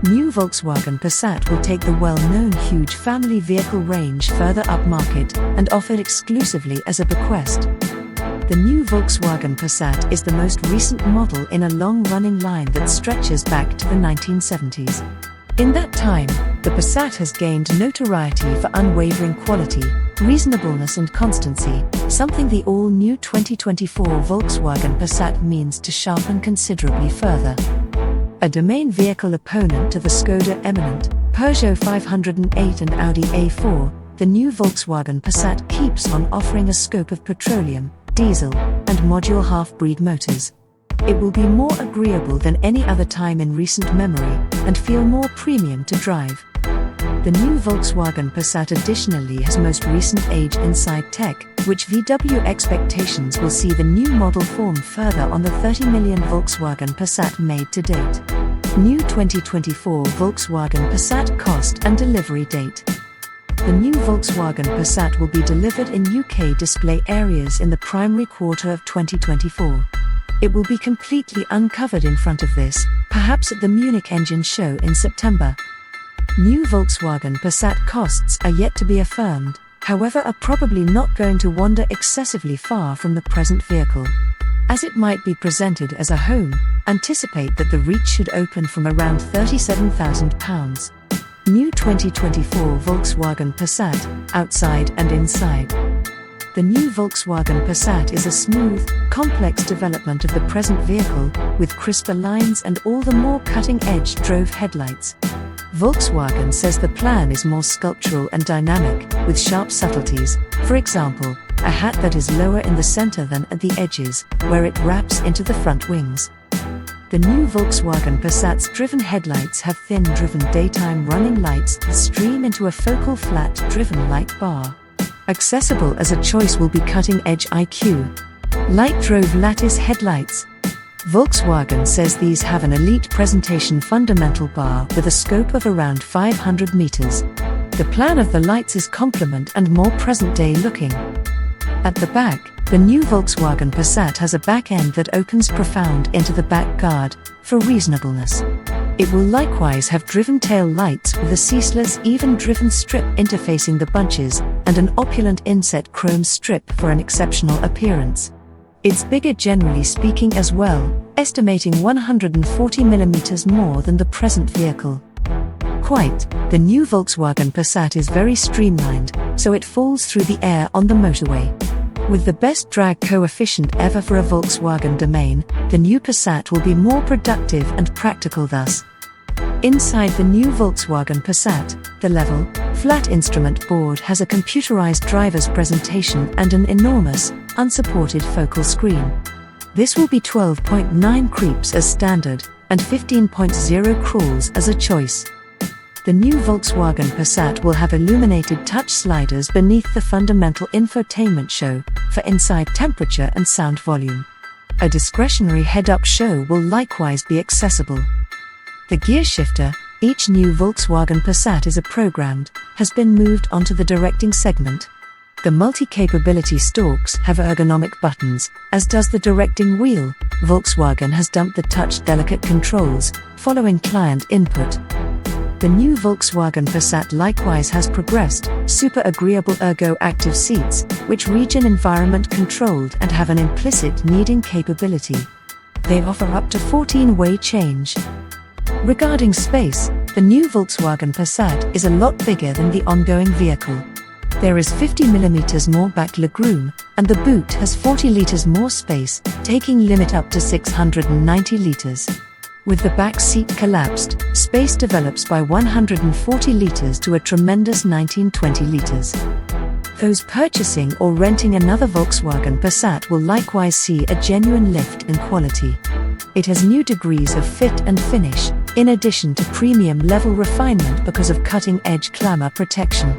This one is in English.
New Volkswagen Passat will take the well-known huge family vehicle range further upmarket and offered exclusively as a bequest. The new Volkswagen Passat is the most recent model in a long-running line that stretches back to the 1970s. In that time, the Passat has gained notoriety for unwavering quality, reasonableness and constancy, something the all-new 2024 Volkswagen Passat means to sharpen considerably further. A domain vehicle opponent to the Skoda Eminent, Peugeot 508 and Audi A4, the new Volkswagen Passat keeps on offering a scope of petroleum, diesel, and module half-breed motors. It will be more agreeable than any other time in recent memory, and feel more premium to drive. The new Volkswagen Passat additionally has most recent age inside tech, which VW expectations will see the new model form further on the 30 million Volkswagen Passat made to date. New 2024 Volkswagen Passat cost and delivery date. The new Volkswagen Passat will be delivered in UK display areas in the primary quarter of 2024. It will be completely uncovered in front of this, perhaps at the Munich Engine Show in September. New Volkswagen Passat costs are yet to be affirmed, however are probably not going to wander excessively far from the present vehicle. As it might be presented as a home, anticipate that the reach should open from around £37,000. New 2024 Volkswagen Passat, outside and inside. The new Volkswagen Passat is a smooth, complex development of the present vehicle, with crisper lines and all the more cutting-edge drove headlights. Volkswagen says the plan is more sculptural and dynamic, with sharp subtleties, for example, a hat that is lower in the center than at the edges, where it wraps into the front wings. The new Volkswagen Passat's driven headlights have thin-driven daytime running lights that stream into a focal flat-driven light bar. Accessible as a choice will be cutting-edge IQ light drove lattice headlights. Volkswagen says these have an elite presentation fundamental bar with a scope of around 500 meters. The plan of the lights is complement and more present-day looking. At the back, the new Volkswagen Passat has a back end that opens profound into the back guard, for reasonableness. It will likewise have driven tail lights with a ceaseless even-driven strip interfacing the bunches, and an opulent inset chrome strip for an exceptional appearance. It's bigger generally speaking as well, estimating 140 mm more than the present vehicle. The new Volkswagen Passat is very streamlined, so it falls through the air on the motorway. With the best drag coefficient ever for a Volkswagen domain, the new Passat will be more productive and practical thus. Inside the new Volkswagen Passat, the level, flat instrument board has a computerized driver's presentation and an enormous, unsupported focal screen. This will be 12.9 creeps as standard, and 15.0 crawls as a choice. The new Volkswagen Passat will have illuminated touch sliders beneath the fundamental infotainment show, for inside temperature and sound volume. A discretionary head-up show will likewise be accessible. The gear shifter, each new Volkswagen Passat is programmed, has been moved onto the directing segment. The multi-capability stalks have ergonomic buttons, as does the directing wheel. Volkswagen has dumped the touch delicate controls, following client input. The new Volkswagen Passat likewise has progressed, super agreeable ergo active seats, which region environment controlled and have an implicit kneading capability. They offer up to 14-way change. Regarding space, the new Volkswagen Passat is a lot bigger than the ongoing vehicle. There is 50 mm more back legroom, and the boot has 40 litres more space, taking limit up to 690 litres. With the back seat collapsed, space develops by 140 litres to a tremendous 1920 litres. Those purchasing or renting another Volkswagen Passat will likewise see a genuine lift in quality. It has new degrees of fit and finish, in addition to premium level refinement because of cutting-edge clamor protection.